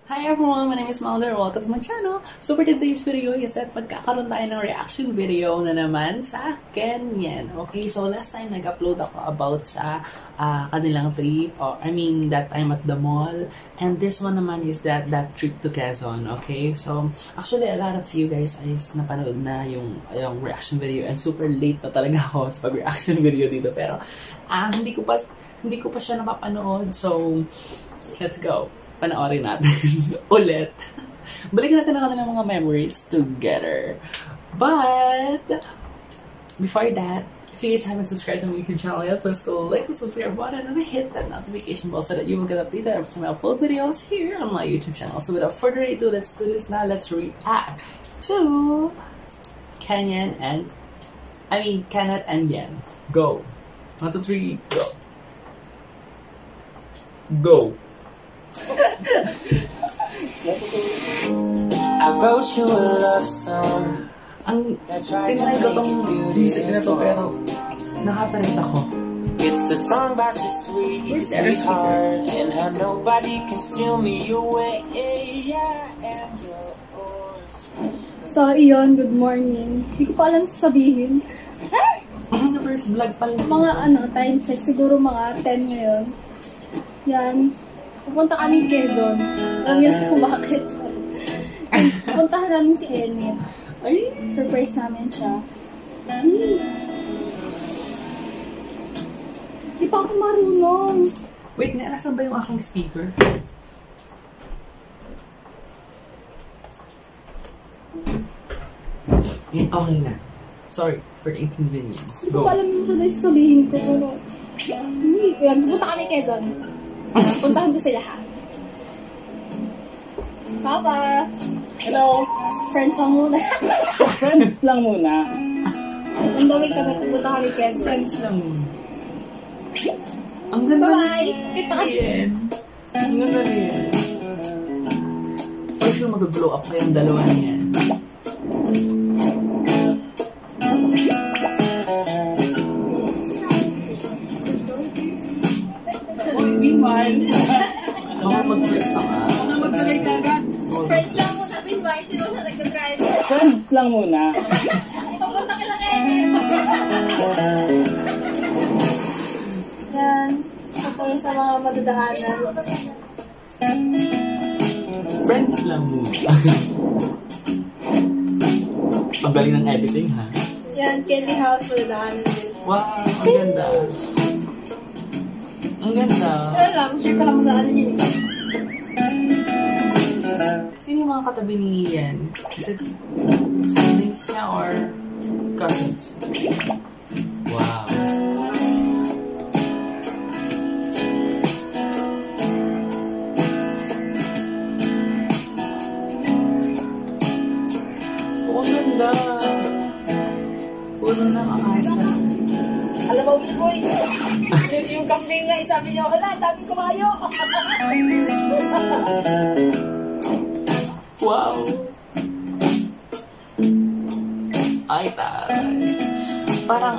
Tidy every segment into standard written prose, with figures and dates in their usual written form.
Hi everyone, my name is Mulder. Welcome to my channel. So for today's video is that magkakaroon tayo ng reaction video na naman sa Kenyan. Okay, so last time nag-upload ako about sa kanilang trip, that time at the mall. And this one naman is that trip to Quezon. Okay, so actually a lot of you guys is napanood na yung reaction video and super late na talaga ako sa pag-reaction video dito. Pero hindi ko pa siya napapanood. So let's go. Panoorin natin ulit. Balikan natin ang kanilang mga memories together. But before that, if you guys haven't subscribed to my YouTube channel yet, please go like the subscribe button and hit that notification bell so that you will get updated every time I upload videos here on my YouTube channel. So without further ado, let's do this now. Let's react to Kenneth and Yen. Go. 1, 2, 3, go. Go. I wrote you a love song. Ang tinry ko tong music na to pero nakaparate ako. It's a song about your sweetheart and how nobody can steal me away. And yours. So, iyon, good morning. Hindi ko pa alam sasabihin. First vlog pa lang. Mga time check, siguro mga 10 ngayon. Yan. Pupunta kami Quezon. Alam niyo na kung bakit. Puntahan namin si Enid. Ay! Surprise namin siya. Di pa ako marunong. Wait, nasan ba yung aking speaker? Okay na. Sorry for the inconvenience. Hindi ko pa alam yung sasabihin ko. Pero, yan, pupunta kami Quezon. Puntahan ko sila ha. Papa! Hello! Friends lang muna. Friends lang muna. On the way kami, pupunta kami Quezon. Friends lang muna. Ang ganda. Bye-bye! Kita ka. Ang ganda niyan. For sure mag-glow up kayong dalawa niyan. Meanwhile, Baka mag-flex na ka. maglagay ka agad. Friends lang muna, meanwhile, sino siya nag-drive. Friends lang muna. Papunta kila Kenneth. Yan. Ito po yun sa mga madadaanan. Friends lang muna. Ang galing ng editing, ha? Yan, candy house, madadaanan din. Wow, ang ganda. Ang ganda. Pero lang, sure ka lang madaanan yun. Sino yung mga katabi ni Ian? Is it siblings niya or cousins? Wow. Oh, ang ganda. Puno ng ayos na. Alam mo, Wilboy, yung kambing nga, sabi niyo, wala, daming kumayo. Wow! Ay, taray. Parang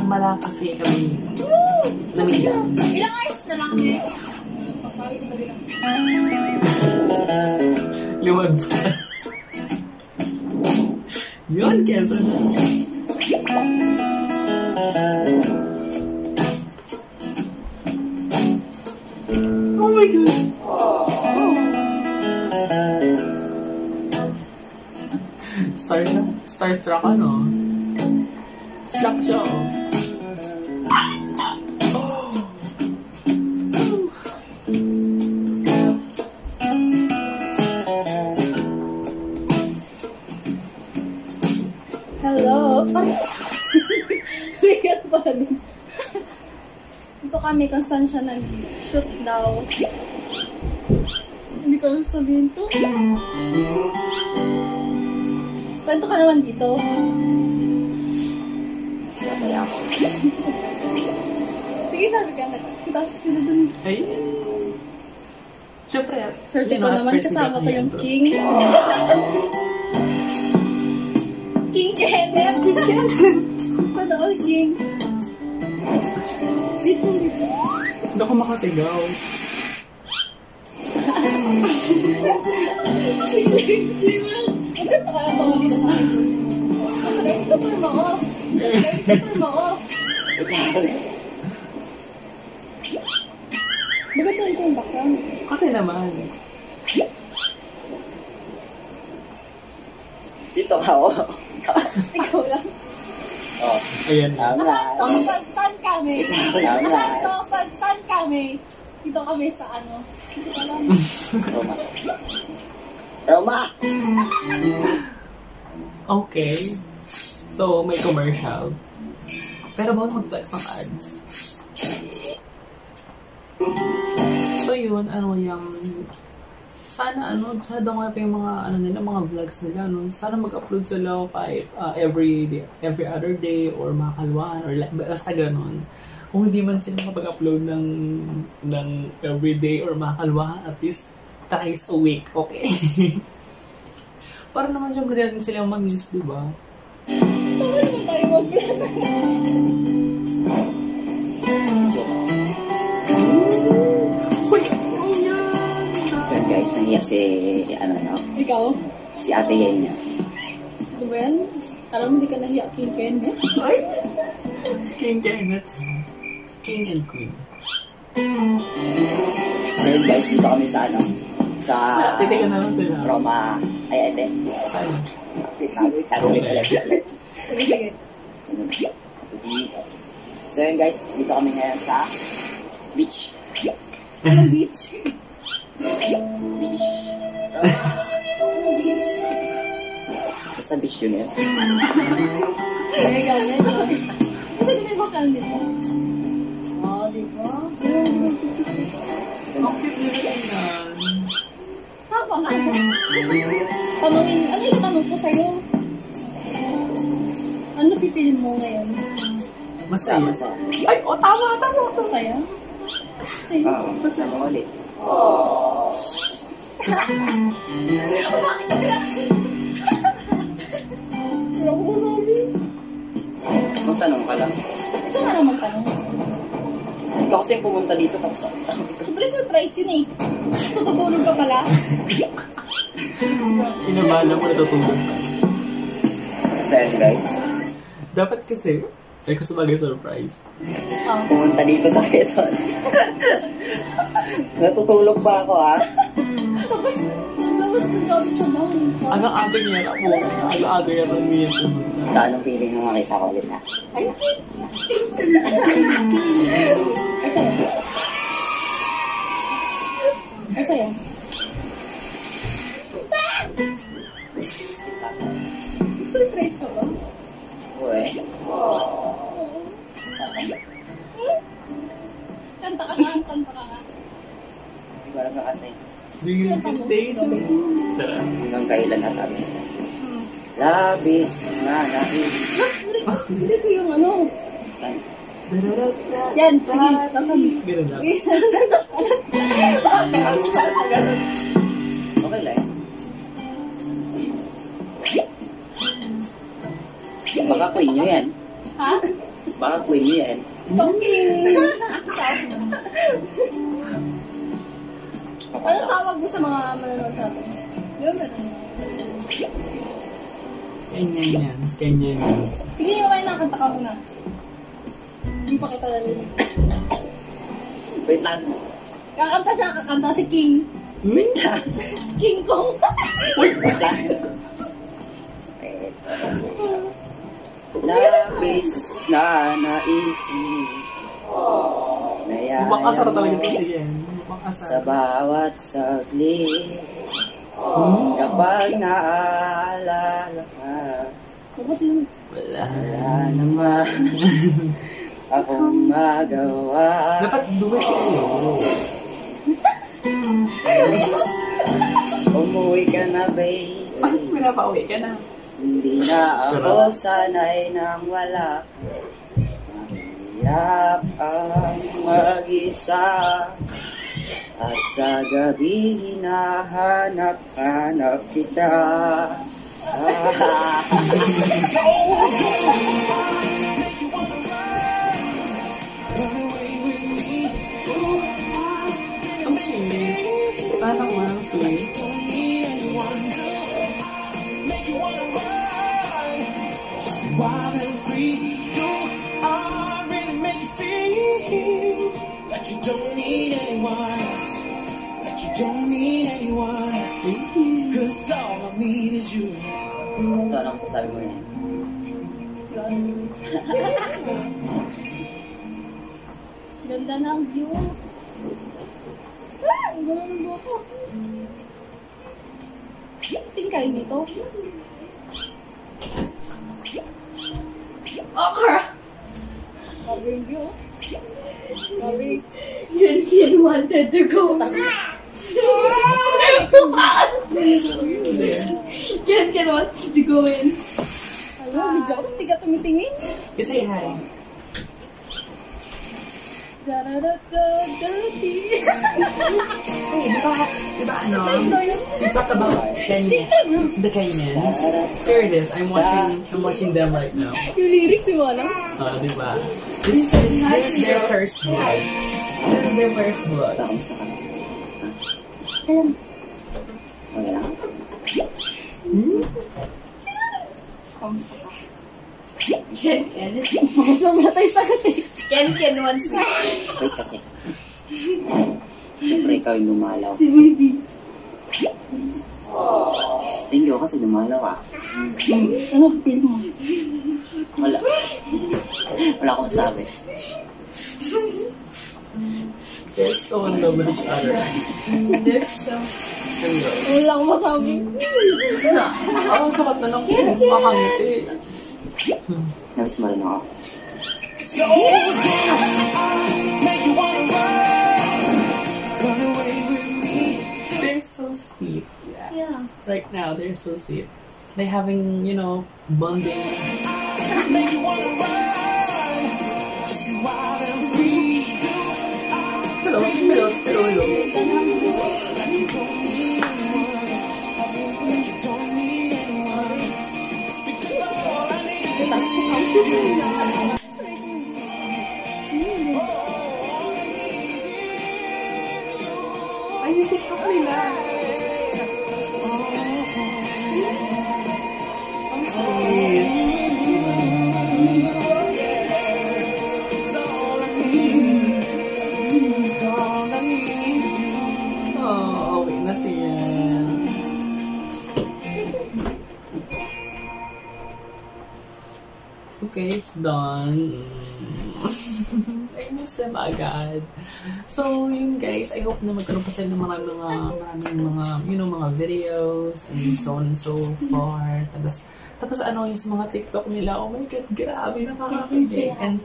malakafe kami. Namigyan. Ilang hours na lang, eh? Lumagpas. Yun, Quezon na. Oh my God! Starstruck ano? Shock siya, oh. Hello? Bigat pa din. Ito kami kung saan siya nag-shoot daw. Hindi ko sabihin to. Kwento ka naman dito. Sabi ako. Sige, sabi ka na. Tapos sila dun. Ay! Siyempre, Swerte ko naman kasama ko yung King. King Kenneth! Sana all King. Dito. Hindi ako makasigaw. Hindi mo lang. Huwag ka pakatawa dito sa akin. Kapag itutuloy mo ako. Itutuloy mo ako. Maganda ito yung background. Kasi naman. Dito ka, oh. Ikaw lang. Oh. Ayan. Nasaan to? Saan kami? Tama. Nasaan to? Saan kami? Dito kami sa ano? Dito ka lang. Roma. Roma! Okay. So, may commercial. Pero bawal mag-flex ng ads. So, yun, ano yung... Sana daw nga pa yung mga, mga vlogs nila, Sana mag-upload sila kahit every other day, or mga kalwahan, or basta ganun. Kung hindi man sila makapag-upload ng everyday or mga kalwahan, at least thrice a week, okay? Para naman syempre din sila ma-miss, di ba? Tama naman tayo mag-vlog. So guys, nangiyak si, Ikaw? si Ate Yen niya. Ano ba yan? Alam mo, hindi ka nahiya King Ken, eh? Ay! King Kenneth. King and Queen. So yun guys, dito kami sa sa Titigan na lang sila. Roma. Ay, ate. Saan? Tago ko lang. Sige, sige. So yun guys, dito kami ngayon sa beach. Ano beach? Beach. Ano beach? Basta beach yun yun. Kaya ganyan, no? Kasi di ba yung background dito? Oo, di ba? Ang cute nila yan. Tama nga. Tanungin, ano yung tanong ko sa'yo? Ano pipili mo ngayon? Masaya. Masaya. Ay, tama. Masaya? Masaya? Oo, masaya ulit. Bakit reaction? Wala ko masabi. Magtanong ka lang. Ito nga naman tanong. Ikaw kasi yung pumunta dito tapos ako. Siyempre surprise yun eh. So tutulog ka pala. Inabahan mo natutulog pa. So yun guys, Dapat kasi, ay ko sabagay surprise. pumunta dito sa Quezon. Natutulog pa ako ha. Tapos, naglabas ng gamit sa down. Aga-aga niya na po. Aga-aga yan ang niya pumunta. Anong feeling mo makita ko ulit ha? Masaya. Surprise ka ba? Uwe. Kanta ka nga, kanta ka nga. Hindi ko alam na kanta eh. Do you take to me? Tara. Hanggang kailan na kami. Labis na nais. Hindi ko yung ano. Saan? Yan, sige. Tapos. Ganun lang. Okay lang. Baka queen nyo yan. Ha? Baka queen nyo yan. Talking. Ano Papasok. tawag mo sa mga manonood sa atin? Di ba meron na? Ganyan. Ganyan yan. Sige, okay na. Kanta ka muna. Hindi pa kita narinig. Wait lang. Kakanta siya. Kakanta si King. Wait lang. King Kong. Wait lang. Labis na naiinip. Mukhang asar talaga ito siya. Mukhang Sa asar. bawat saglit. Kapag naaalala ka, Bakit yun? Wala. wala naman akong magawa. Dapat duwet kayo. Umuwi ka na, baby. Pinapauwi ka na. Hindi na ako sanay nang wala ka. Mahirap ang mag-isa. At sa gabi hinahanap-hanap kita. Ang sweet. Sana man, sweet. Wild and free, you are really make you feel like you don't need anyone else, like you don't need anyone else, 'cause all I need is you. So, ano masasabi mo yun? Ganda ng view. Ah, ang ganda ng buhok ko. Tingin kayo dito. Okra! Grabe yung view. Grabe. Yan wanted to go. Ken wants to go in. Ayun, video ko. Tapos di ka tumitingin. Say hi. Da-da-da-da-da-di. Hey, di ba ano? Ito yun. We talked about Kenya. The Kenyans. Here it is. I'm watching them right now. Yung lyrics mo alam. Di ba? This is their first vlog. This is their first vlog. Kamusta ka? Ayan. Okay lang? Kamusta ka? Ken. Mas mamatay sagot eh. Ken wants to. Wait kasi. Siyempre ikaw yung dumalaw. Si baby. Thank you kasi dumalaw ka. Ano feel mo? Wala. Wala akong sabi. They're so in love with each other. They're so... Wala akong masabi. Oh, tsaka tanong ko kung makangiti. Nabis mo rin ako. So make you wanna run away with me. They're so sweet. Yeah. Right now, they're so sweet. They're having, bonding. Make you wanna run wild and free. Hello. Ganda ng view. Like you don't need anyone, like you don't need anyone, because all I need is Ay, yung TikTok nila. Ang sweet. Oh, okay na siya. Okay, it's done. I miss them agad. So, yun guys, I hope na magkaroon pa sila ng maraming mga videos and so on and so forth. Tapos yung sa mga TikTok nila, oh my God, grabe, nakakakilig. And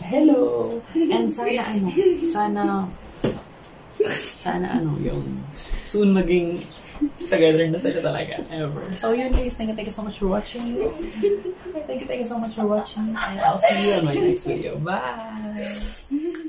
hello! And sana yung soon maging together na sila talaga, ever. So yun guys, thank you so much for watching. Thank you so much for watching. And I'll see you on my next video. Bye!